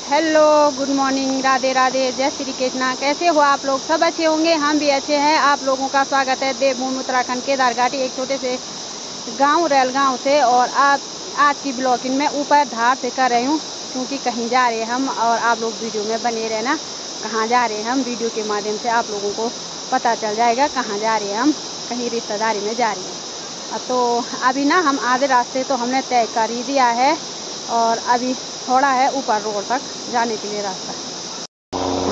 Hello, good morning, Radhe Radhe, जय श्री कृष्णा। कैसे हो आप लोग? सब अच्छे होंगे, हम भी अच्छे हैं। आप लोगों का स्वागत है देवभूमि उत्तराखंड केदार घाटी, एक छोटे से गांव रेल गांव से। और आज की ब्लॉगिंग में ऊपर धार से कर रही हूँ, क्योंकि कहीं जा रहे हैं हम। और आप लोग वीडियो में बने रहना, कहाँ जा रहे हैं हम, वीडियो के माध्यम से आप लोगों को पता चल जाएगा कहाँ जा रहे हैं हम। कहीं रिश्तेदारी में जा रही हैं। तो अभी ना हम आधे रास्ते तो हमने तय कर ही दिया है, और अभी थोड़ा है ऊपर रोड तक जाने के लिए रास्ता।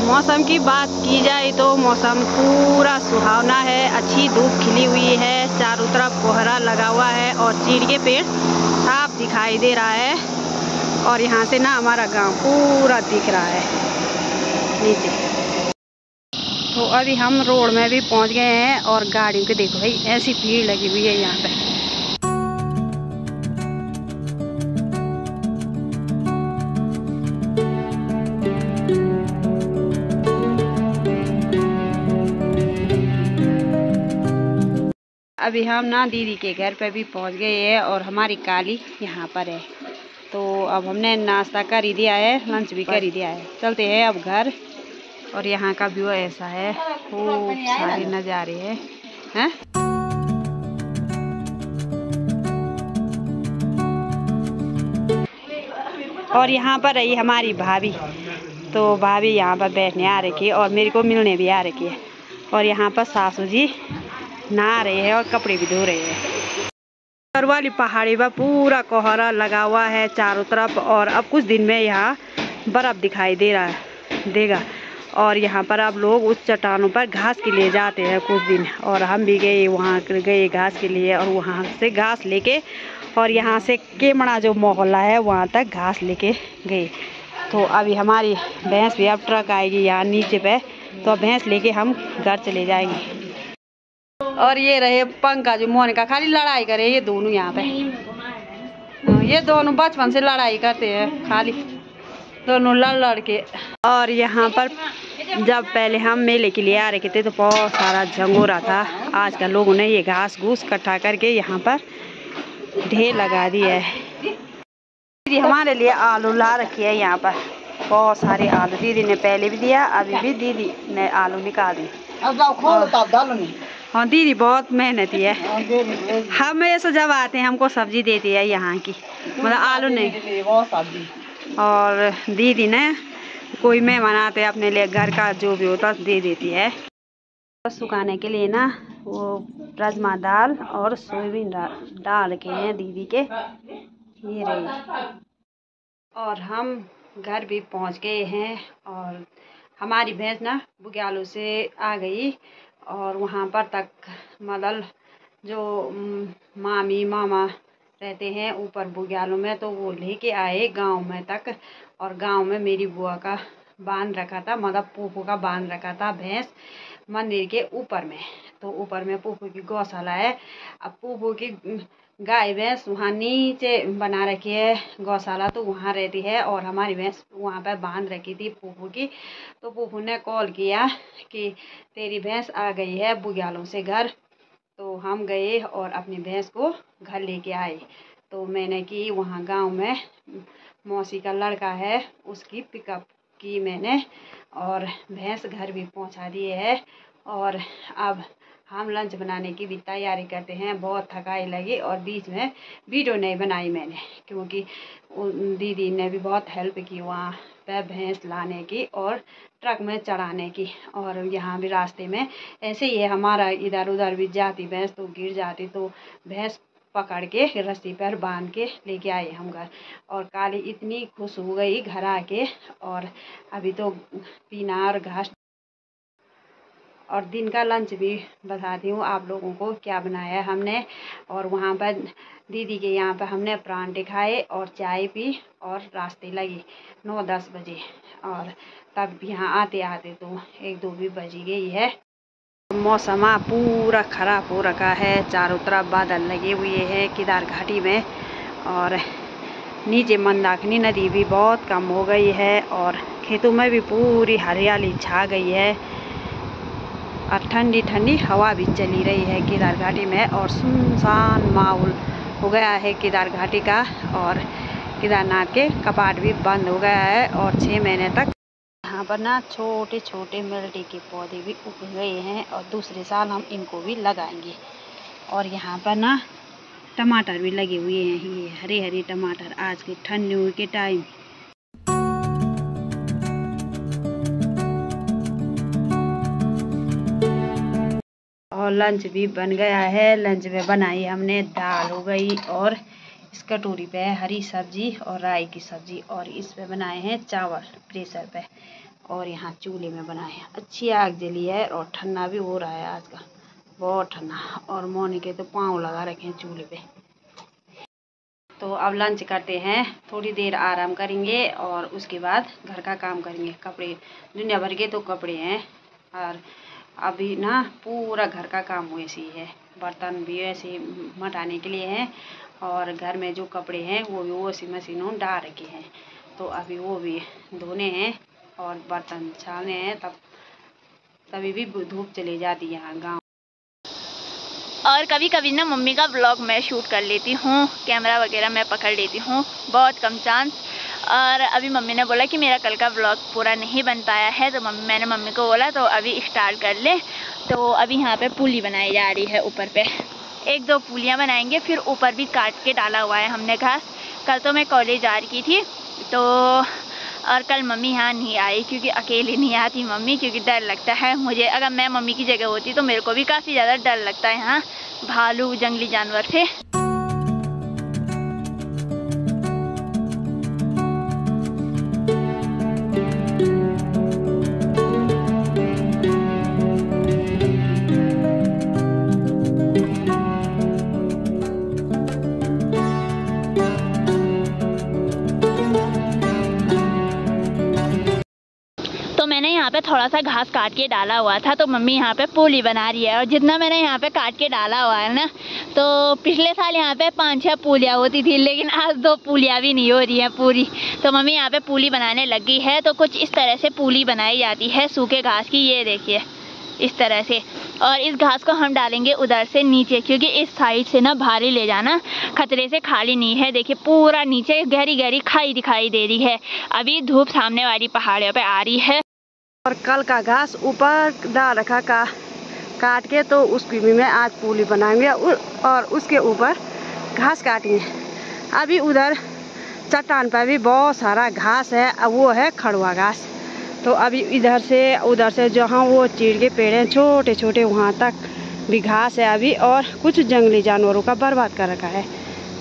मौसम की बात की जाए तो मौसम पूरा सुहावना है, अच्छी धूप खिली हुई है, चारों तरफ कोहरा लगा हुआ है और चीड़ के पेड़ साफ दिखाई दे रहा है। और यहाँ से ना हमारा गांव पूरा दिख रहा है नीचे। तो अभी हम रोड में भी पहुँच गए हैं, और गाड़ियों के देखो भाई ऐसी भीड़ लगी हुई है यहाँ पे। अभी हम ना दीदी के घर पे भी पहुंच गए हैं, और हमारी काली यहाँ पर है। तो अब हमने नाश्ता कर ही दिया है, लंच भी कर ही दिया है। चलते हैं अब घर। और यहाँ का व्यू ऐसा है, खूब सारे नज़ारे हैं। और यहाँ पर रही हमारी भाभी। तो भाभी यहाँ पर बैठने आ रखी है और मेरे को मिलने भी आ रखी है। और यहाँ पर सासू जी नहा रहे हैं और कपड़े भी धो रहे हैं। ऊपर वाली पहाड़ी पर पूरा कोहरा लगा हुआ है चारों तरफ, और अब कुछ दिन में यहाँ बर्फ दिखाई देगा। और यहाँ पर अब लोग उस चट्टानों पर घास के लिए जाते हैं कुछ दिन, और हम भी गए घास के लिए। और वहाँ से घास लेके, और यहाँ से केमड़ा जो मोहल्ला है वहाँ तक घास लेके गए। तो अभी हमारी भैंस भी, अब ट्रक आएगी यहाँ नीचे पे, तो भैंस लेके हम घर चले जाएंगे। और ये रहे पंकज जो मोनिका, खाली लड़ाई करे ये दोनों यहाँ पे। ये दोनों बचपन से लड़ाई करते हैं, खाली दोनों लड़ के। और यहाँ पर जब पहले हम मेले के लिए आ रहे थे तो बहुत सारा झंगोरा था। आजकल लोगों ने ये घास घूस इकट्ठा करके यहाँ पर ढेर लगा दिया है। दीदी हमारे लिए आलू ला रखी है यहाँ पर, बहुत सारे आलू दीदी ने पहले भी दिया, अभी भी दीदी ने आलू निकाल दी। हाँ, दीदी बहुत मेहनती है। हमेशा जब आते हैं हमको सब्जी देती है यहाँ की, मतलब आलू नहीं। और दीदी ने कोई मेहमान आते हैं अपने लिए, घर का जो भी होता दे देती है। सुखाने के लिए ना वो राजमा दाल और सोयाबीन डाल रखे हैं दीदी के, ये रही। और हम घर भी पहुँच गए हैं, और हमारी भैंस ना बुग्यालों से आ गई। और वहाँ पर तक मतलब जो मामी मामा रहते हैं ऊपर बुग्यालों में, तो वो लेके आए गांव में तक। और गांव में मेरी बुआ का बांध रखा था, मतलब पूपू का बांध रखा था भैंस मंदिर के ऊपर में। तो ऊपर में पूपू की गौशाला है। अब पूपू की गाय भैंस वहाँ नीचे बना रखी है गौशाला, तो वहाँ रहती है। और हमारी भैंस वहाँ पर बांध रखी थी पूपू की। तो पूपू ने कॉल किया कि तेरी भैंस आ गई है बुग्यालों से घर। तो हम गए और अपनी भैंस को घर लेके आए। तो मैंने की वहाँ गांव में मौसी का लड़का है, उसकी पिकअप की मैंने, और भैंस घर भी पहुँचा दिए है। और अब हम लंच बनाने की भी तैयारी करते हैं। बहुत थकाई लगी, और बीच में वीडियो नहीं बनाई मैंने, क्योंकि दीदी ने भी बहुत हेल्प की वहाँ पे भैंस लाने की और ट्रक में चढ़ाने की। और यहाँ भी रास्ते में ऐसे ही है, हमारा इधर उधर भी जाती भैंस तो गिर जाती, तो भैंस पकड़ के रस्सी पर बांध के लेके आए हम घर। और काली इतनी खुश हो गई घर आके। और अभी तो पीना और घास। और दिन का लंच भी बताती हूँ आप लोगों को क्या बनाया है हमने। और वहाँ पर दीदी के यहाँ पर हमने परांठे खाए और चाय पी, और रास्ते लगी 9-10 बजे। और तब यहाँ आते आते तो 1-2 भी बज गई है। मौसम पूरा खराब हो रखा है, चारों तरफ बादल लगे हुए हैं केदार घाटी में। और नीचे मंदाकिनी नदी भी बहुत कम हो गई है, और खेतों में भी पूरी हरियाली छा गई है। और ठंडी ठंडी हवा भी चली रही है केदार घाटी में। और सुनसान माहौल हो गया है केदार घाटी का। और केदारनाथ के कपाट भी बंद हो गया है और 6 महीने तक यहाँ पर ना छोटे छोटे मिर्ची के पौधे भी उग गए हैं और दूसरे साल हम इनको भी लगाएंगे। और यहाँ पर ना टमाटर भी लगे हुए हैं, ये हरे हरे टमाटर आज के ठंडियों के टाइम। और लंच भी बन गया है। लंच में बनाई हमने दाल हो गई और इस कटोरी पे है हरी सब्जी और राई की सब्जी और इस पे बनाए हैं चावल प्रेशर पे और यहाँ चूल्हे में बनाए हैं। अच्छी आग जली है और ठंडा भी हो रहा है आज का, बहुत ठंडा। और मोनी के तो पाँव लगा रखे हैं चूल्हे पे। तो अब लंच करते हैं, थोड़ी देर आराम करेंगे और उसके बाद घर का काम करेंगे। कपड़े दुनिया भर के तो कपड़े हैं और अभी ना पूरा घर का काम वैसे ही है। बर्तन भी ऐसे मटाने के लिए हैं और घर में जो कपड़े हैं वो भी वॉशिंग मशीनों डाल रखे हैं, तो अभी वो भी धोने हैं और बर्तन छाने हैं। तभी भी धूप चली जाती है यहाँ गाँव। और कभी कभी ना मम्मी का व्लॉग मैं शूट कर लेती हूँ, कैमरा वगैरह मैं पकड़ लेती हूँ, बहुत कम चांस। और अभी मम्मी ने बोला कि मेरा कल का व्लॉग पूरा नहीं बन पाया है, तो मैंने मम्मी को बोला तो अभी स्टार्ट कर ले। तो अभी यहाँ पे पुली बनाई जा रही है, ऊपर पे 1-2 पुलियाँ बनाएंगे, फिर ऊपर भी काट के डाला हुआ है हमने घास। कल तो मैं कॉलेज जा रही थी तो, और कल मम्मी यहाँ नहीं आई क्योंकि अकेली नहीं आती मम्मी, क्योंकि डर लगता है मुझे। अगर मैं मम्मी की जगह होती तो मेरे को भी काफ़ी ज़्यादा डर लगता है यहाँ भालू जंगली जानवर से। मैंने यहाँ पे थोड़ा सा घास काट के डाला हुआ था, तो मम्मी यहाँ पे पुली बना रही है। और जितना मैंने यहाँ पे काट के डाला हुआ है ना, तो पिछले साल यहाँ पे 5-6 पुलियाँ होती थी, लेकिन आज 2 पुलियाँ भी नहीं हो रही हैं पूरी। तो मम्मी यहाँ पे पुली बनाने लगी है। तो कुछ इस तरह से पुली बनाई जाती है सूखे घास की, ये देखिए इस तरह से। और इस घास को हम डालेंगे उधर से नीचे, क्योंकि इस साइड से ना भारी ले जाना खतरे से खाली नहीं है। देखिए पूरा नीचे गहरी गहरी खाई दिखाई दे रही है। अभी धूप सामने वाली पहाड़ियों पे आ रही है। और कल का घास ऊपर डाल रखा काट के, तो उसकी भी मैं आज पुली बनाएंगे और उसके ऊपर घास काटेंगे। अभी उधर चट्टान पर भी बहुत सारा घास है, अब वो है खड़ुआ घास। तो अभी इधर से उधर से जहाँ वो चीड़ के पेड़ हैं छोटे छोटे, वहाँ तक भी घास है अभी। और कुछ जंगली जानवरों का बर्बाद कर रखा है,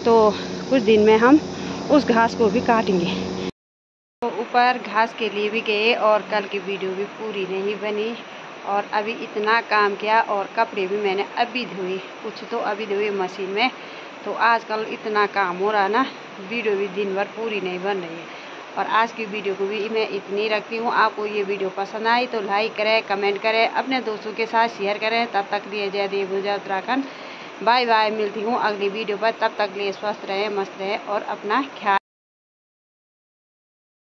तो कुछ दिन में हम उस घास को भी काटेंगे। तो ऊपर घास के लिए भी गए और कल की वीडियो भी पूरी नहीं बनी और अभी इतना काम किया। और कपड़े भी मैंने अभी धोए, कुछ तो अभी धोए मशीन में। तो आजकल इतना काम हो रहा ना, वीडियो भी दिन भर पूरी नहीं बन रही है। और आज की वीडियो को भी मैं इतनी रखती हूँ। आपको ये वीडियो पसंद आई तो लाइक करें, कमेंट करें, अपने दोस्तों के साथ शेयर करें। तब तक लिए जय देवभूजा उत्तराखंड, बाय बाय। मिलती हूँ अगली वीडियो पर, तब तक लिए स्वस्थ रहें, मस्त रहें और अपना ख्याल